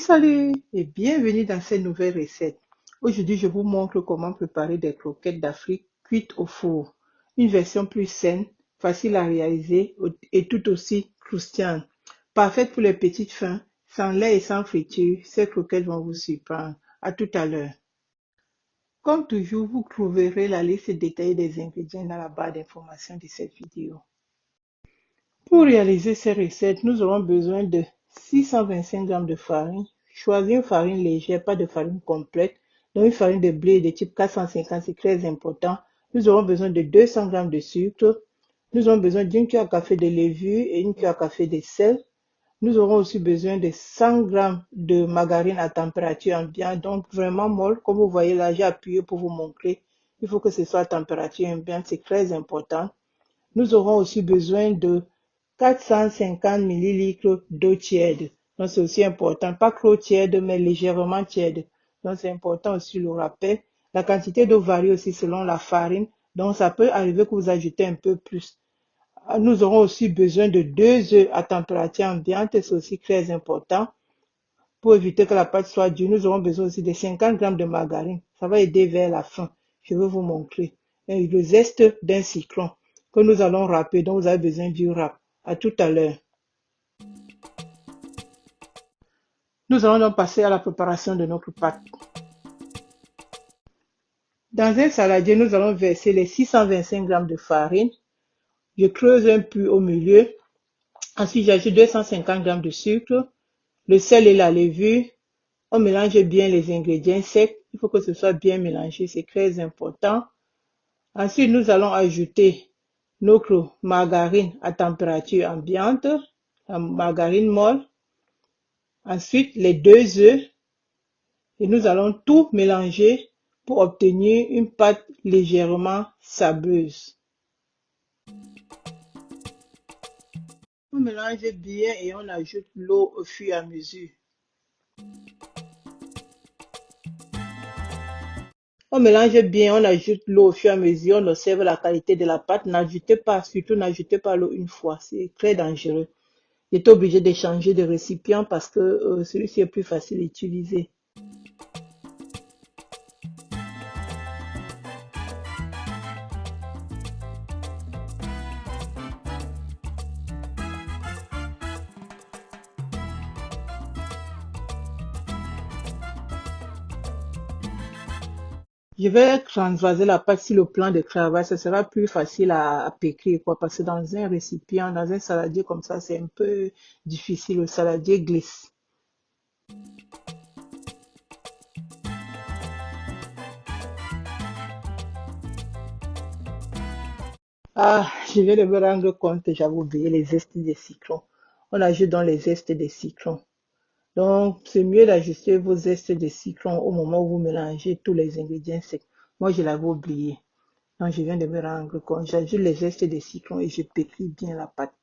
Salut et bienvenue dans cette nouvelle recette. Aujourd'hui, je vous montre comment préparer des croquettes d'Afrique cuites au four. Une version plus saine, facile à réaliser et tout aussi croustillante. Parfaite pour les petites faims, sans lait et sans friture, ces croquettes vont vous surprendre. À tout à l'heure. Comme toujours, vous trouverez la liste détaillée des ingrédients dans la barre d'information de cette vidéo. Pour réaliser ces recettes, nous aurons besoin de 625 g de farine. Choisir une farine légère, pas de farine complète. Donc une farine de blé de type 450, c'est très important. Nous aurons besoin de 200 g de sucre. Nous aurons besoin d'une cuillère à café de levure et une cuillère à café de sel. Nous aurons aussi besoin de 100 g de margarine à température ambiante, donc vraiment molle. Comme vous voyez là, j'ai appuyé pour vous montrer. Il faut que ce soit à température ambiante, c'est très important. Nous aurons aussi besoin de 450 ml d'eau tiède. Donc c'est aussi important, pas trop tiède, mais légèrement tiède. Donc c'est important aussi le rappel. La quantité d'eau varie aussi selon la farine. Donc ça peut arriver que vous ajoutez un peu plus. Nous aurons aussi besoin de 2 œufs à température ambiante. C'est aussi très important. Pour éviter que la pâte soit dure, nous aurons besoin aussi de 50 g de margarine. Ça va aider vers la fin. Je vais vous montrer. Et le zeste d'un citron que nous allons râper. Donc vous avez besoin du râpe. À tout à l'heure. Nous allons donc passer à la préparation de notre pâte. Dans un saladier, nous allons verser les 625 g de farine. Je creuse un puits au milieu. Ensuite, j'ajoute 250 g de sucre, le sel et la levure. On mélange bien les ingrédients secs. Il faut que ce soit bien mélangé, c'est très important. Ensuite, nous allons ajouter notre margarine à température ambiante, la margarine molle. Ensuite, les 2 œufs. Et nous allons tout mélanger pour obtenir une pâte légèrement sableuse. On mélange bien et on ajoute l'eau au fur et à mesure. On mélange bien, on ajoute l'eau au fur et à mesure, on observe la qualité de la pâte. N'ajoutez pas, surtout n'ajoutez pas l'eau une fois, c'est très dangereux. J'étais obligé de changer de récipient parce que celui-ci est plus facile à utiliser. Je vais transvaser la pâte sur le plan de travail, ce sera plus facile à pétrir, quoi, parce que dans un récipient, dans un saladier comme ça, c'est un peu difficile, le saladier glisse. Ah, je viens de me rendre compte que j'avais oublié les zestes de citron. On ajoute dans les zestes de citron. Donc, c'est mieux d'ajuster vos zestes de citron au moment où vous mélangez tous les ingrédients secs. Moi, je l'avais oublié. Donc, je viens de me rendre compte. J'ajoute les zestes de citron et je pétris bien la pâte.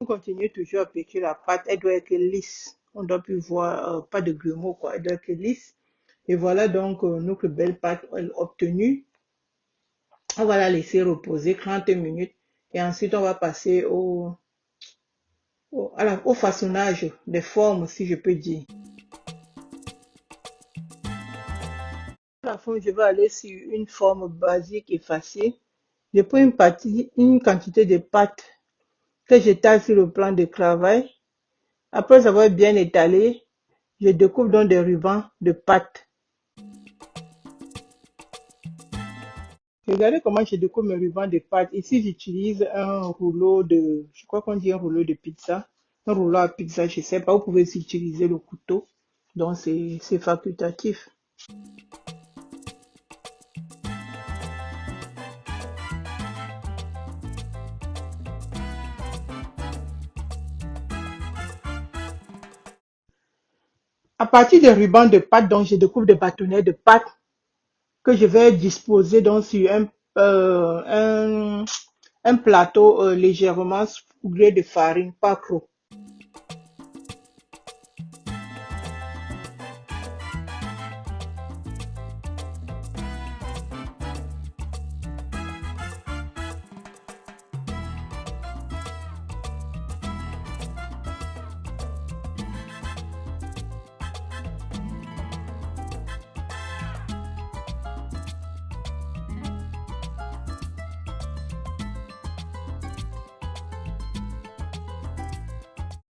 On continue toujours à pétrir la pâte. Elle doit être lisse. On ne doit plus voir pas de grumeaux, quoi. Elle doit être lisse. Et voilà donc notre belle pâte obtenue. On va la laisser reposer 30 minutes. Et ensuite, on va passer au façonnage des formes, si je peux dire. À la fin, je vais aller sur une forme basique et facile. Je prends une quantité de pâte que j'étale sur le plan de travail. Après avoir bien étalé, je découpe donc des rubans de pâte. Regardez comment je découpe mes rubans de pâte. Ici, j'utilise un rouleau je crois qu'on dit un rouleau de pizza. Un rouleau à pizza, je ne sais pas. Vous pouvez aussi utiliser le couteau. Donc, c'est facultatif. À partir des rubans de pâte, donc je découpe des bâtonnets de pâte que je vais disposer donc sur un plateau légèrement saupoudré de farine, pas trop.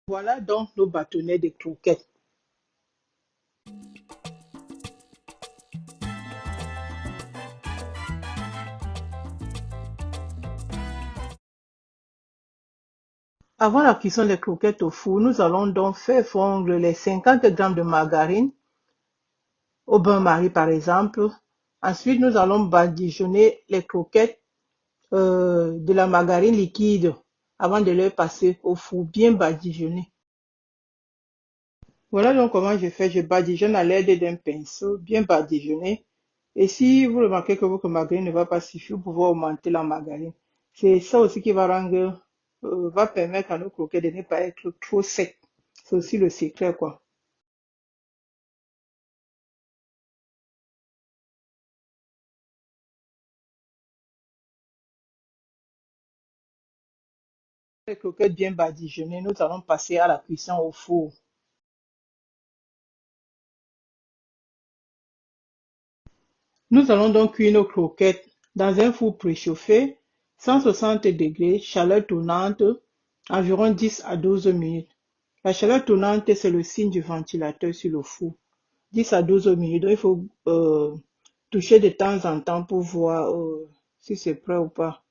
Voilà donc nos bâtonnets de croquettes. Avant la cuisson des croquettes au four, nous allons donc faire fondre les 50 grammes de margarine au bain-marie par exemple. Ensuite, nous allons badigeonner les croquettes de la margarine liquide avant de les passer au four, bien badigeonner. Voilà donc comment je fais. Je badigeonne à l'aide d'un pinceau, bien badigeonné. Et si vous remarquez que votre margarine ne va pas suffire, vous pouvez augmenter la margarine. C'est ça aussi qui va rendre, va permettre à nos croquettes de ne pas être trop secs. C'est aussi le secret, quoi. Les croquettes bien badigeonnées, nous allons passer à la cuisson au four. Nous allons donc cuire nos croquettes dans un four préchauffé, 160 degrés, chaleur tournante, environ 10 à 12 minutes. La chaleur tournante, c'est le signe du ventilateur sur le four. 10 à 12 minutes, donc il faut toucher de temps en temps pour voir si c'est prêt ou pas.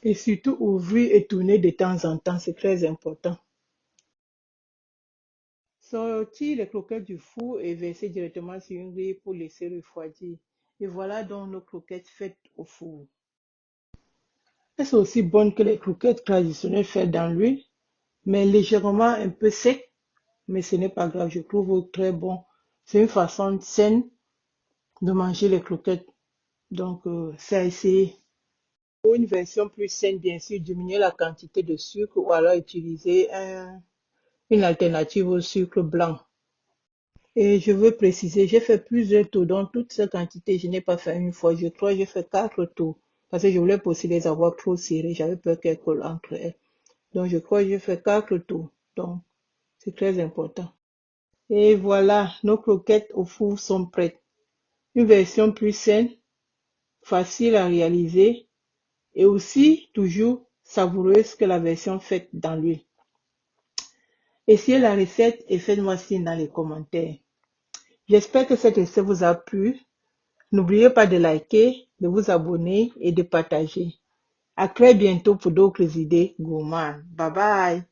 Et surtout ouvrir et tourner de temps en temps, c'est très important. Sortir les croquettes du four et verser directement sur une grille pour laisser refroidir. Et voilà donc nos croquettes faites au four. Elles sont aussi bonnes que les croquettes traditionnelles faites dans l'huile, mais légèrement un peu sec, mais ce n'est pas grave, je trouve très bon. C'est une façon saine de manger les croquettes, donc c'est à essayer. Pour une version plus saine, bien sûr, diminuer la quantité de sucre ou alors utiliser une alternative au sucre blanc. Et je veux préciser, j'ai fait plusieurs tours, donc toutes ces quantités, je n'ai pas fait une fois, je crois que j'ai fait 4 tours, parce que je voulais pas aussi les avoir trop serrées, j'avais peur qu'elles collent entre elles. Donc je crois que j'ai fait 4 tours, donc c'est très important. Et voilà, nos croquettes au four sont prêtes. Une version plus saine, facile à réaliser et aussi toujours savoureuse que la version faite dans l'huile. Essayez la recette et faites-moi signe dans les commentaires. J'espère que cette recette vous a plu. N'oubliez pas de liker, de vous abonner et de partager. À très bientôt pour d'autres idées gourmandes. Bye bye.